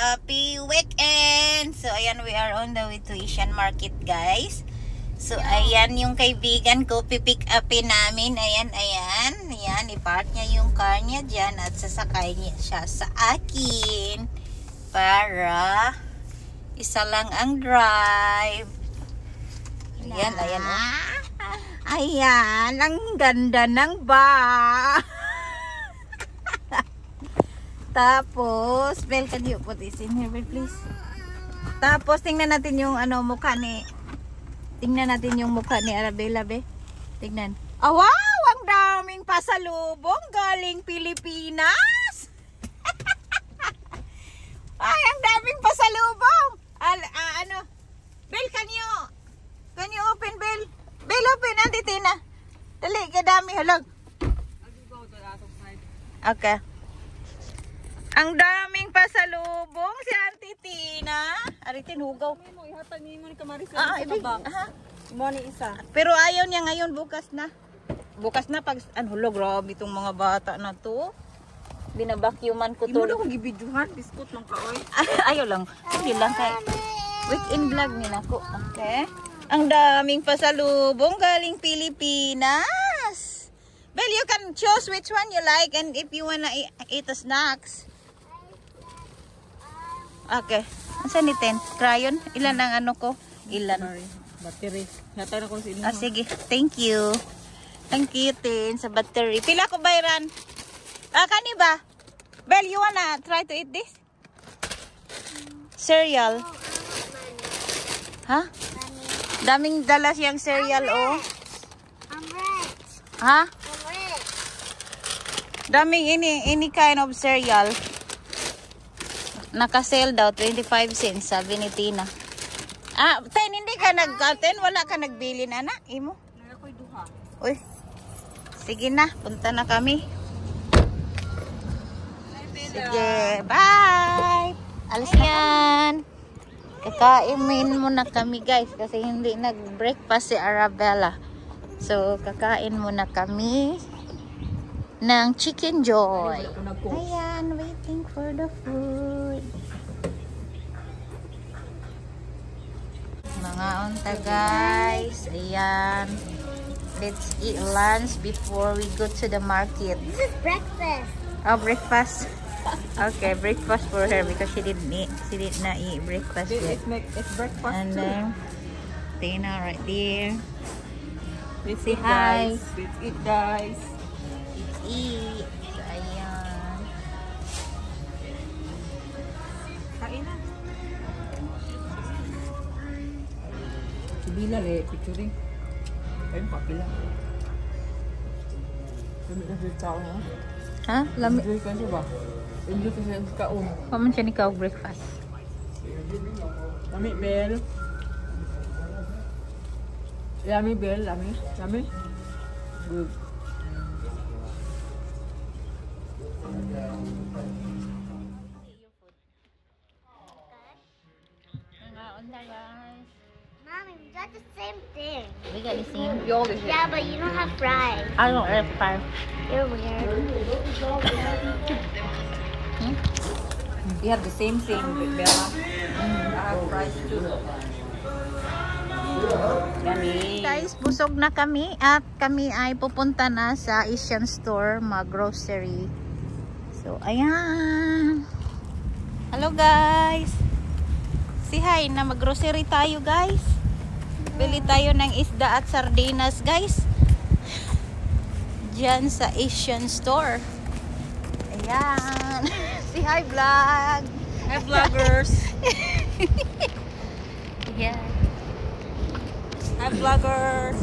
happy weekend! So, ayan, we are on the way to Asian Market, guys. So, ayan yung kaibigan ko, pipick upin namin. Ayan, ipark niya yung car niya dyan at sasakay niya siya sa akin para isa lang ang drive. Ayan, ayan, ang ganda ng bar. Tapos, Bel, can you put this in here, please? Tapos, tingnan natin yung mukha ni Arabella, be. Tingnan. Oh, wow! Ang daming pasalubong galing Pilipinas! Ay, ang daming pasalubong! Bel, can you open, Bel? Bel, open, Auntie Tina. Dali, kadami, halag. Okay. Ang daming pasalubong si Auntie Tina. Aritin, hugaw. Pero ayaw niya ngayon, bukas na. Bukas na pag, grabe itong mga bata na to. Binabakyuman ko to. Imo na kong gibiduhan, biskot ng kaoy. Ayaw lang. Sige lang kay weekend vlog nila ko. Okay. Ang daming pasalubong galing Pilipinas. Well, you can choose which one you like and if you wanna eat a snacks. Okay. Saan ni Ten? Crayon? Ilan ang ko? Ilan? Sorry. Battery. Nata na ko sa inyo. Sige. Thank you. Thank you, Ten, sa battery. Pila ko bayran? Kani ba? Bel, you wanna try to eat this? Cereal. Ha? Daming dala siyang cereal, oh. I'm rich. Ha? I'm rich. Daming any kind of cereal. Naka-sale daw, 25 cents, sabi ni Tina. Ten, hindi ka Ten, wala ka nagbili na, imo? Nagakoy duha. Uy, sige na, punta na kami. Sige, bye! Alis na yan. Kakain muna kami, guys, kasi hindi nag-breakfast si Arabella. So, kakain muna kami ng Chicken Joy. Ayan, waiting for the food. Mga unta, guys. Ayan. Let's eat lunch before we go to the market. This is breakfast. Oh, breakfast. Okay, breakfast for her because she did not eat breakfast yet. It's breakfast. And then Tina right there. Let's say eat, hi. Guys. Let's eat, guys. Eat. So, ayan. Kain na. Bila picturing. Ayun, papila. Lamit na siya tao, ha? Ha? Lamit. Enjoy ka siya ba? Enjoy ka siya sa kaon. Kaman siya ni Kao breakfast. Lamit, Bel. Lami, Bel. Lami. Good. Mommy, we got the same thing. We got the same. You always Yeah, but you don't have fries. I don't have fries. You're weird. We have the same thing, Bella. I have fries too. Yummy. Guys, busog na kami at kami ay pupunta na sa Asian store mag-grocery. So, ayan. Hello, guys. Say hi na mag-grocery tayo, guys. Bili tayo ng isda at sardinas, guys. Diyan sa Asian store. Ayan. Say hi, vlog. Hi, vloggers. Ayan. Hi, vloggers.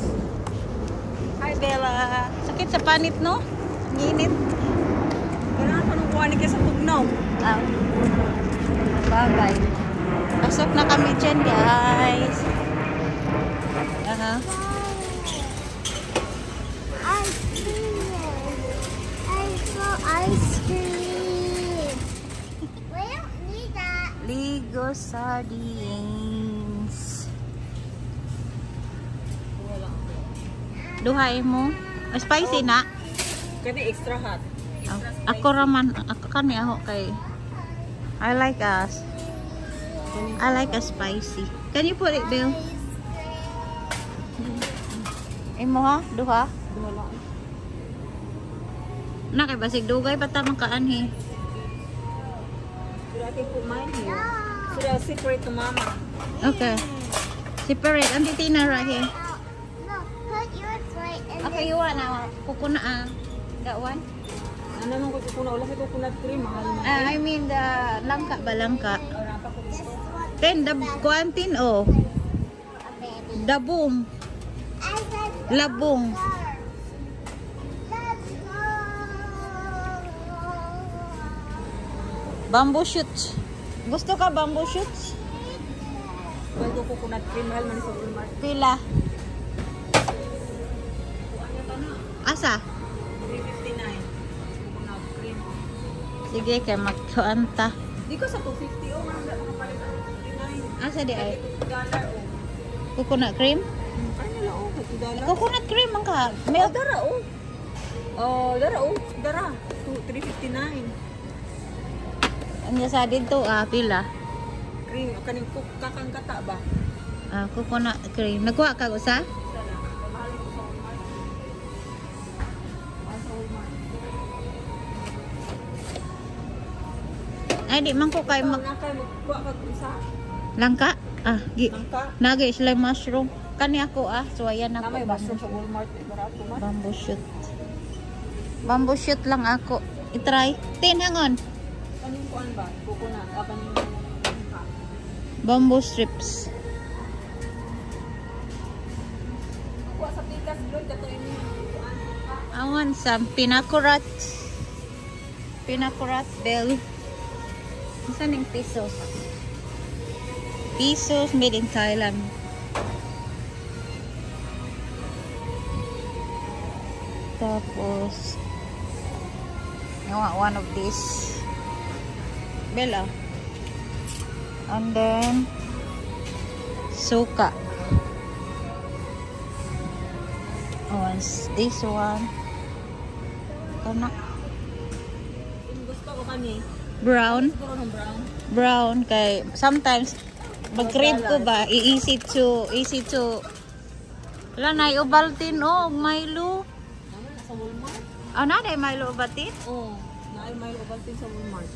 Hi, Bella. Sakit sa panit, no? Nginit. Kailangan pa nung kuhanin ka sa tugnaw. Bye-bye. Pasok na kami dyan, guys. Ice cream. I saw ice cream. We don't need that. Ligo sardines. Duhay mo. Spicy na. Kani extra hot. Ako raman. Ako kani ako kay I like us. I like a spicy. Can you put it, Bill? Imo ha? Duha? Duha lang. Na kay basig dugay pa ta makaanhi. Should I put mine here? Should I separate to mama? Okay. Separate. Ang titina right here. No, put yours right in Okay, you want na kukuna that one? Ano naman ko kuna wala sa coconut cream mahal na. I mean the langka ba langka? Ora pa ko this dito. one. Then the kuantin oh. Dabong. I said Labong. let's go. Bamboo shoots. Gusto ka bamboo shoots? Wala ko coconut cream mahal man sa Walmart. Pila? Asa? 359. Coconut cream. Sige kay magkuanta. Di ko sa 250 oh, mahal na makapalit sa 259. Asa di ay? $2 oh. Coconut cream? Ano lang oh, $2. Coconut cream man ka. Oh, Milk. dara oh. Oh, dara oh, dara. 359. Anya sa dito pila? Cream, kaning kakang kata ba? Coconut cream. Nagkuha ka usa? Sana. Mahal ko sa Walmart. Mahal sa Walmart. Ay di man ko kay mag Nakay magkuha ka isa. langka. Nangka. Nagay sila mushroom. Kani ako so ayan Na ako. may mushroom sa Walmart. Barato man. Bamboo shoot. Bamboo shoot lang ako. I-try. Hangon. Kaning kuan ba? Coconut. Kaning nangka. Bamboo strips. Kuha sa pikas Lord kato ini kuan. I want some pinakurat. Pinakurat bell. Saan yung pesos? Pesos made in Thailand. Tapos, I want one of these. Bella. And then, suka. This one. Kana. Gusto ko kani. Brown. Gusto ko ng brown. Brown kay sometimes mag-crave ko ba easy to lanay Ovaltine Milo. Ano sa Walmart? Na day Milo Ovaltine. Oh, naay Milo Ovaltine sa Walmart.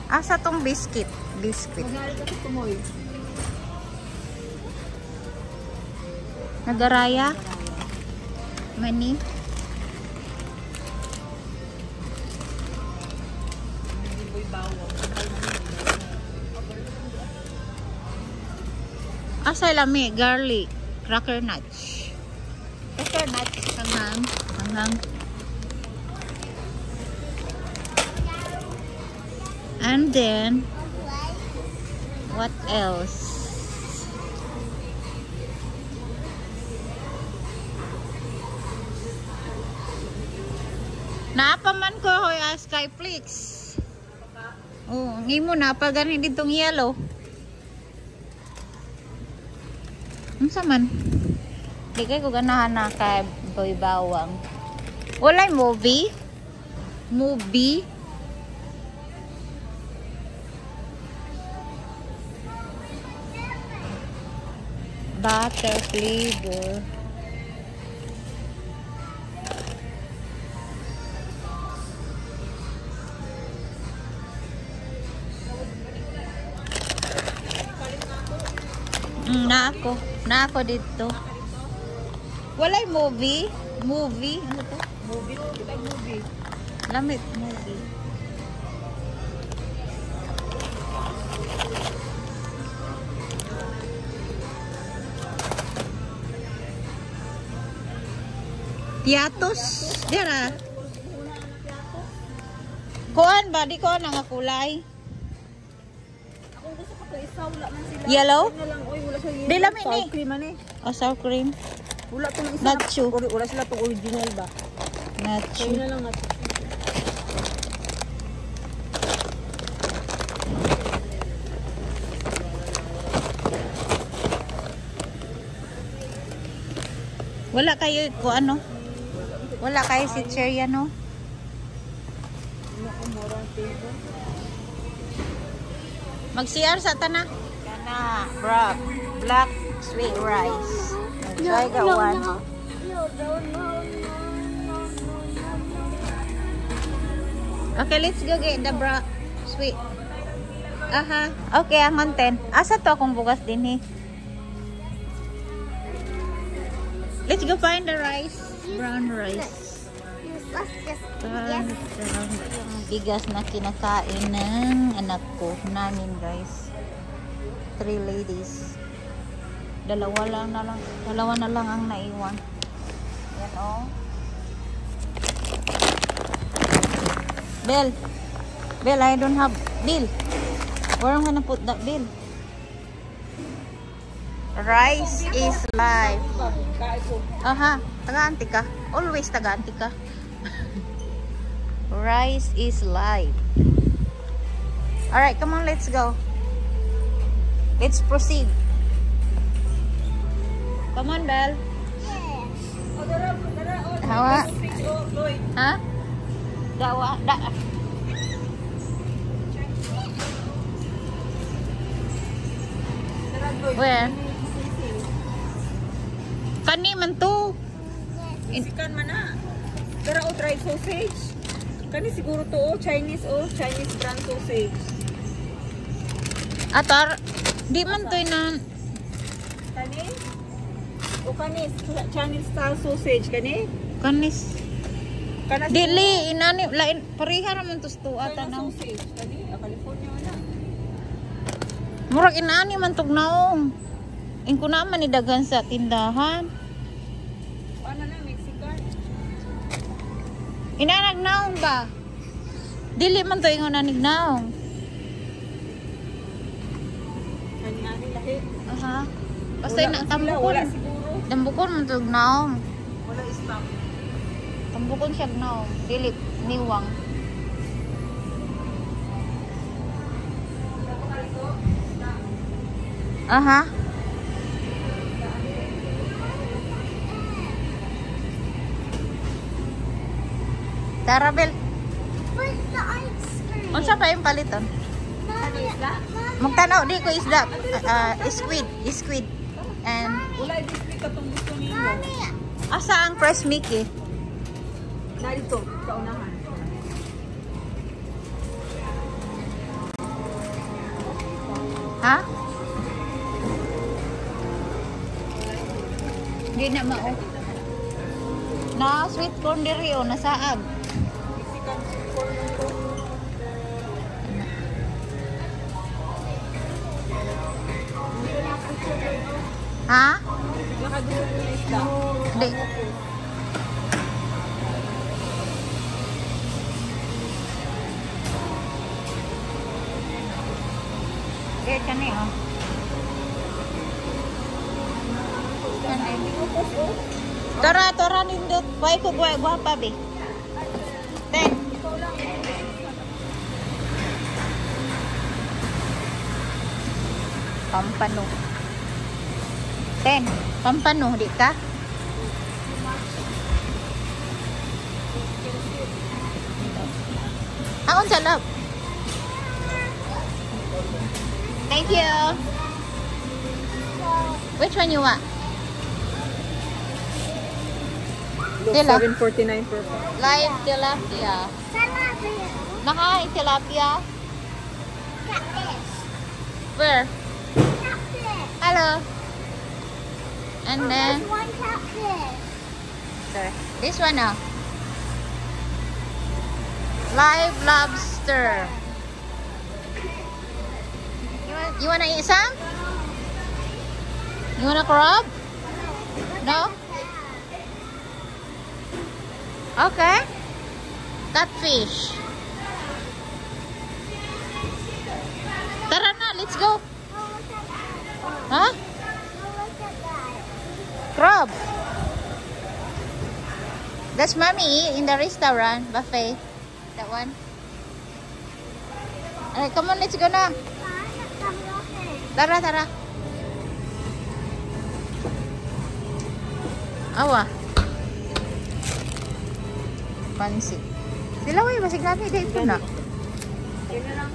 Asa tong biscuit? Maghari ka sa tumoy. Nagaraya. Mani. Boy bawang. Asa lami garlic, cracker nuts. Cracker nuts hanghang. And then what else? Naapaman ko hoy Skyflix. Ngimo napa gani ditong yellow. Unsa man? Di kay ko ganahan na kay boy bawang. Walay movie. Butter flavor. Na ako dito. Walay movie. Ano to? Movie, kita movie. Lamit movie. Piatos. Dira. Kuan ba? Di ko nga kulay. Akong gusto ko to isa, wala man sila. Yellow? Ano lang, oy, wala sa yellow. Di lami ni. Sour cream man eh. Sour cream. Wala to ng isa. Nacho. Wala sila to original ba? Nacho. Kaya na lang nacho. Wala kayo ko ano? Wala kayo si Cherry ano? Mag-CR sa tana. Kana, bro. Black sweet rice. Try ka one. No. Okay, let's go get the bra sweet. Aha. Okay, ang content. Asa to akong bukas din eh. Let's go find the rice. Brown rice. Let's just Yung bigas na kinakain ng anak ko namin, guys. 3 ladies. Dalawa na lang ang naiwan. Yan oh. Bell, I don't have bill. Where am I gonna put that bill? Rice is life. Aha, taga-anti ka. Always taga-anti ka. Rice is life. Alright, come on, let's go. Let's proceed. Come on, Belle. Hawa. Ha? Dawa. Where? Kani man to. Isikan man na. Pero o try sausage. Kani siguro to Chinese brand sausage. Atar, di man to na. Kani? O kani Chinese style sausage kani? Kanis. Kana Dili, inani, lain, pariha naman to ata na. sausage kani? California na. Murag inani man tog naong. Ingko naman ni daghan sa tindahan. Ano na Mexican? Inanag naong ba? Dili man to ingon nanig naong. Kani ani lahi. Aha. Basta Wala na man sila, tambukon. wala siguro. Tambukon man tog naong. Wala stock. Tambukon siya naong. Dili niwang. Aha. Tara, Bel. Where's the ice cream? Unsa pa yung paliton? Mommy, Magtanaw di ko isda. Squid. And Wala biscuit katong gusto niyo. Mommy, asa ang fresh Mickey? Narito, kaunahan. Ha? Di na mao. Na sweet corn diri o nasaag. Mexican corn to. Ha? Nakagulo na isda. Di. Di kani oh. Tara nindot. Why ko guwapa be? Ten. Pampano. Ten. Pampano, di ka? Aon sa love. Thank you. Which one you want? Look, Tila. 7.49 per pound. Live tilapia. tilapia. Nakain tilapia? Catfish. Where? Catfish. Hello. And then, There's one catfish. sorry. This one now. Live lobster. You wanna eat some? You wanna crab? No? Okay. Catfish. Tara na, let's go. Oh, look at that. Huh? Oh, look at that. Crab. That's mommy in the restaurant buffet. That one. Alright, come on, let's go na. Tara. Awa. Pansit. Sila way basig namin dito na. Yan na lang.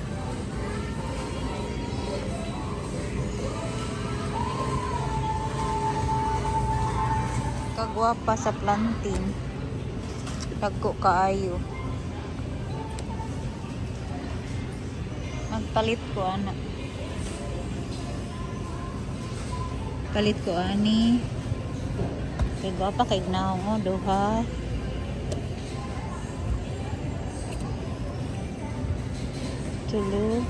Kagwapa sa planting. Dagko kaayo. Magpalit ko ana. Palit ko ani. Kagwapa kay gnaw mo duha. Tulo.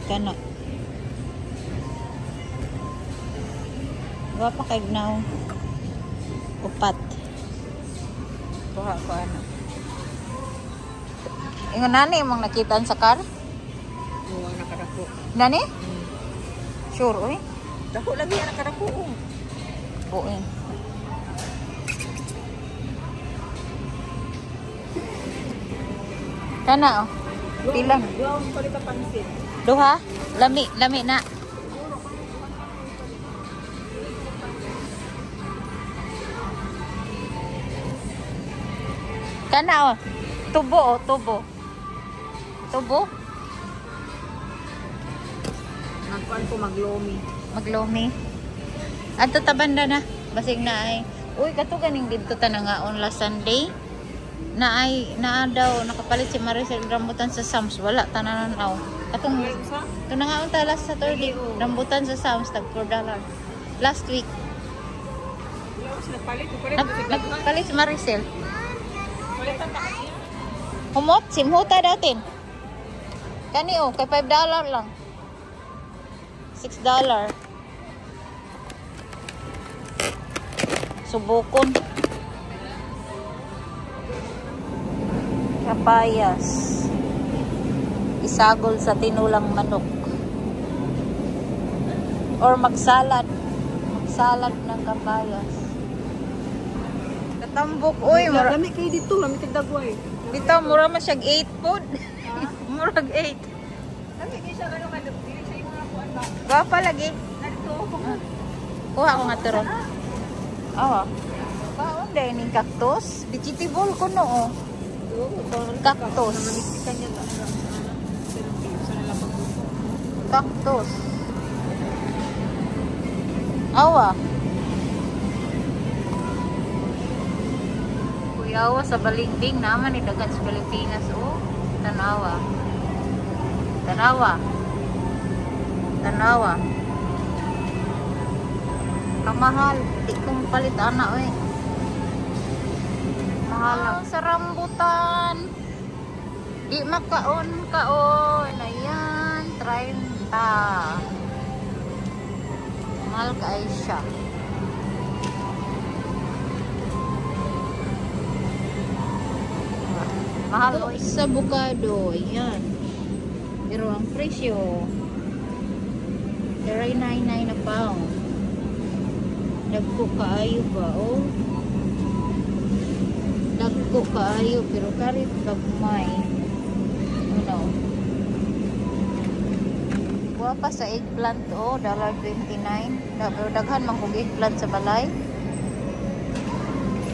Kana. Gwapa kay gnaw. Upat. Kuha ko ano. Ingon nani mong nakitaan sa car? Oo, ang nakadako. Nani? Sure, oy. Dako lagi ang nakadako. Buoy. Kana oh. Pila? Brown palit ang pansit. Duha? Lami, lami na. Kana oh. Tubo oh, tubo. Tubo? Nagkuhan ko maglomi. Maglomi. Adto ta banda na. Basig na ay. Uy, kato ganing dito ta na nga on last Sunday. Na ay naa daw nakapalit si Maricel rambutan sa Sam's. Wala tananaw. Katong Sa? ito na nga unta last Saturday. Rambutan sa Sam's tag $4. Last week. Wala ko sila palit. Palit ko si Dagman. Nagpalit si Maricel. Palitan na. Humot, simhuta datin. Kani oh, kay $5 lang. $6. Subukon. Kapayas. Isagol sa tinulang manok. Or magsalad. Magsalad ng kapayas. Katambok. Uy, mura. Lami kayo dito. Lami kayo dagway. Dito, mura masyag 8 food. Murag 8. Lami kayo siya gano'n ka. Dili siya yung mga kuhan ba? Gapa lagi. Narito. Kuha ko nga turon. Awa. Baon dahil ning cactus. Vegetable ko no. Oh. Cactus. Namamisikan niya ba? Sa nalapag ko. Cactus. Awa. Kuyawa sa Baligbing naman ni dagan sa Pilipinas. Oh, tanawa. Tanawa. Tanawa. Kamahal. Di kong palit anak eh. Mahal. Sa rambutan. Di makaon. Ayan. 30. Mahal ka ay siya. Mahal sa bukado. Ayan. Pero ang presyo 3.99 na pound. Dagko kaayo ba? Oh. Dagko kaayo pero karit gagmay. Ano? Kuha pa sa eggplant oh, $1.29. Pero daghan man kog eggplant sa balay.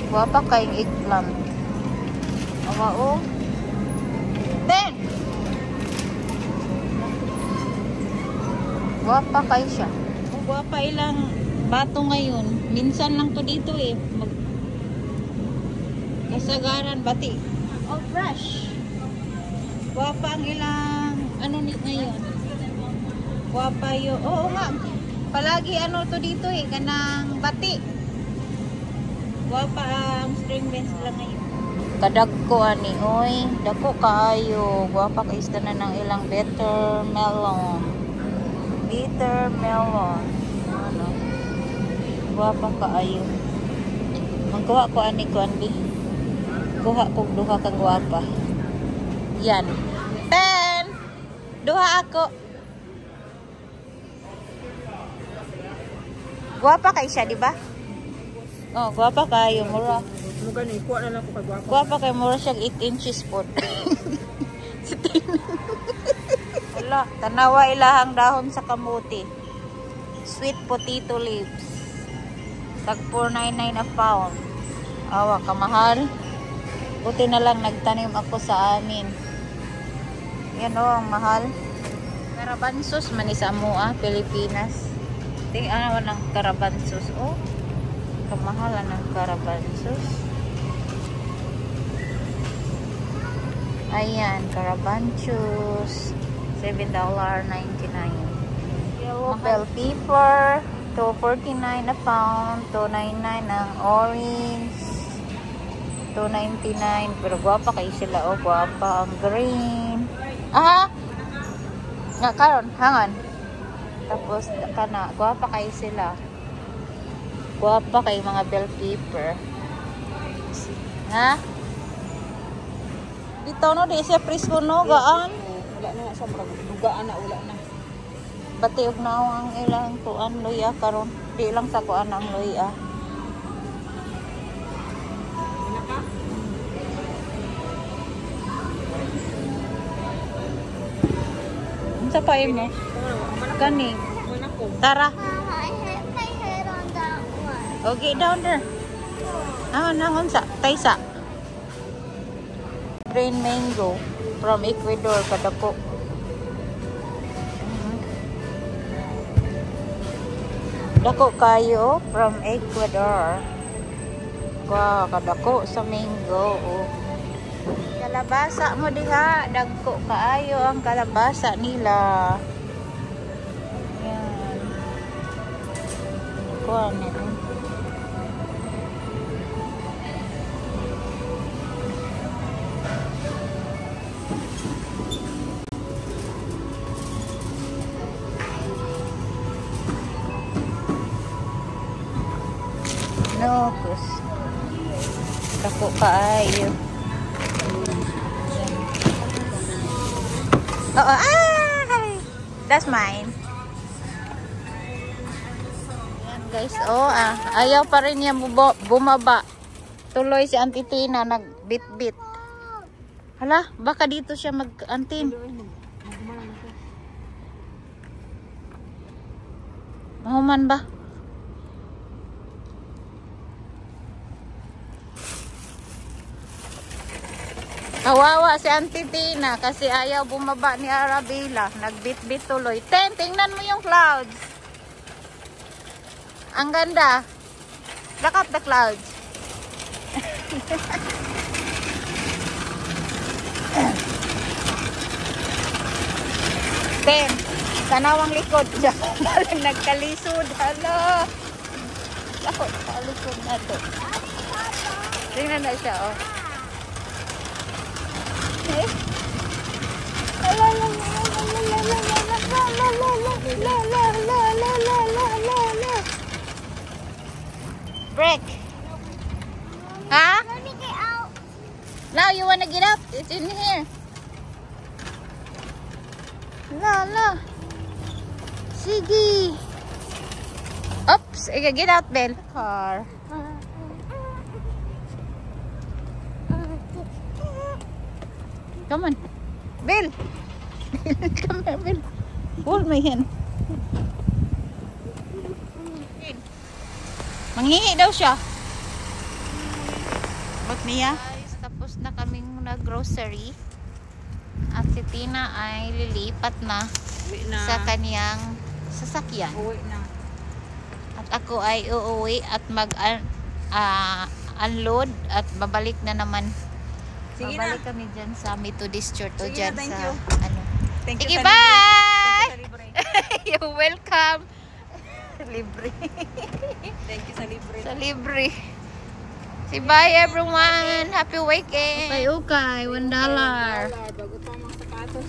Kuha pa kayong eggplant. Awa oh. 10. Guwapa kayo siya. Guwapa ilang bato ngayon. Minsan lang to dito eh. Kasagaran, bati. Oh, fresh. Guwapa ang ilang ano ngayon. Guwapa yun. Oo nga. Palagi ano to dito eh. Kanang bati. Guwapa ang string beans lang ngayon. Kadagko ani. Oy. Dako kaayo. Guwapa kaista na ng ilang bitter melon. Bitter melon. Ano? Guwapa kaayo. Magkuha ko ani ko andi. Kuha ko duha ka guwapa. Yan. 10. Duha ako. Guwapa kay siya, di ba? Oh, guwapa kayo mura. Mo gani, kuha na lang ko kay guwapa. Guwapa kay mura siya 8 inches po. Wala, tanawa ilahang dahon sa kamuti. Sweet potato leaves. Tag 4.99 a pound. Awa, kamahal. Buti na lang nagtanim ako sa amin. Yan o, ang mahal. Karabansos man sa Mua, Pilipinas. Tingnan ng karabansos. Oh, kamahalan ng karabansos. Ayan, karabansos. $7.99. Yellow bell pepper. $2.49 a pound. $2.99 ang orange. $2.99. Pero guwapa kayo sila. Oh, guwapa ang green. Aha! Nga, karon, hangan. Tapos, kana, guwapa kayo sila. Guwapa kayo mga bell pepper. Ha? Dito no, di siya presko no, gaan. Wala na sa dugaan na, wala na. Batiog na ang ilang kuan luya karon. Di lang sa kuan ang luya. Unsa pa mo? Kani. Tara. I hit my head on that one. Okay, down there. Nangon sa taysa. Green mango from Ecuador, kadako. Dako kayo from Ecuador. Wow, kadako sa mango. Oh. Kalabasa mo diha, dagko kaayo ang kalabasa nila. Yan. Kuha nito. No, kus. Dako kaayo. That's mine. Ayan guys, ayaw pa rin niya bumaba. Tuloy si Auntie Tina nagbit-bit. Hala, baka dito siya mag-antin. Mahuman ba? Kawawa si Auntie Tina kasi ayaw bumaba ni Arabella. Nagbit-bit tuloy. Tingnan mo yung clouds. Ang ganda. Look at the clouds. Tanawang likod siya. Nagkalisod. Hala. Ako, kalisod na to. Tingnan na siya, oh. Break. Huh? Let me get out. Now you wanna get up? It's in here. La. Sige. Oops. Get out, Belle. Car. Come on. Bill. Come here, Bill. Hold my hand. Manghingi daw siya. Ba't niya? Guys, tapos na kaming grocery. At si Tina ay lilipat na sa kaniyang sasakyan. Uwi na. At ako ay uuwi at mag-unload at babalik na naman. Sige Babalik na. kami dyan sa Methodist Church o Sige dyan na, thank sa you. ano. Thank Sige, you sa bye! libre. You're welcome. Libre. Thank you sa libre. Sa libre. Say bye everyone. Happy weekend. Okay, $1. Bago pa mga sapatos.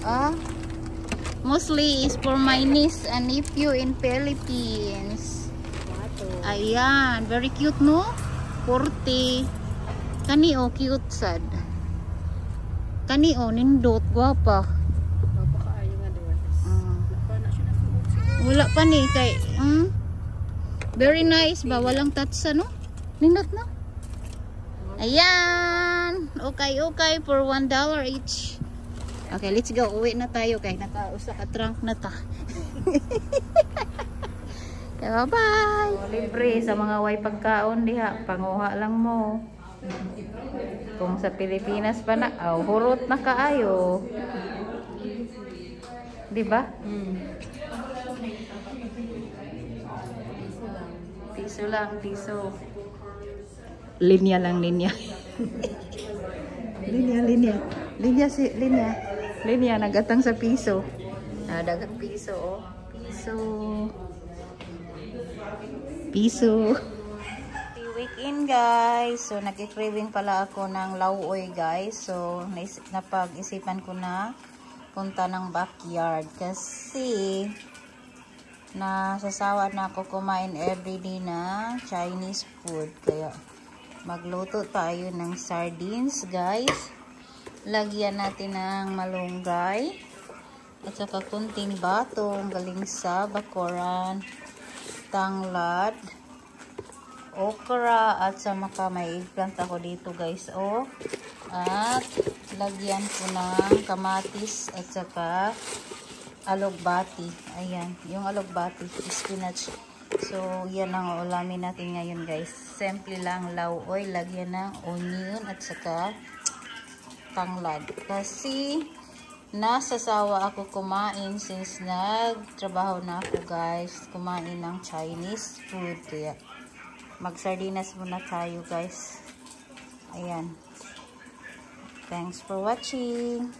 Mostly is for my niece and nephew in Philippines. Ayan, very cute no? 40. Kani o cute sad. Kani o nindot gwapa. Napakaayo nga doon. Na siya nasuot. Wala pa ni kay very nice ba, walang tatsa no? Nindot no? Ayan. Okay for $1 each. Okay, let's go. Uwi na tayo kay nakausa ka trunk na ta. Kaya bye! Libre sa mga way pagkaon diha. Panguha lang mo. Kung sa Pilipinas pa na, hurot na kaayo. Diba? Piso lang, piso. Linya lang, linya. Linya, nagatang sa piso. Dagat piso, oh. Piso. Weekend, guys. So, nag-craving pala ako ng lauoy, guys. So, napag-isipan ko na punta ng backyard. Kasi, nasasawa na ako kumain everyday na Chinese food. Kaya, magluto tayo ng sardines, guys. Lagyan natin ng malunggay. At saka kunting batong galing sa bakoran, tanglad, okra, at sa maka may eggplant ako dito, guys. At lagyan ko ng kamatis at saka alugbati. Ayan, yung alugbati, spinach. So, yan ang ulamin natin ngayon, guys. Simple lang, lauoy. Lagyan ng onion at saka tanglad. Kasi nasasawa ako kumain since nagtrabaho na ako, guys. Kumain ng Chinese food. Kaya mag-sardinas muna tayo, guys. Ayan. Thanks for watching.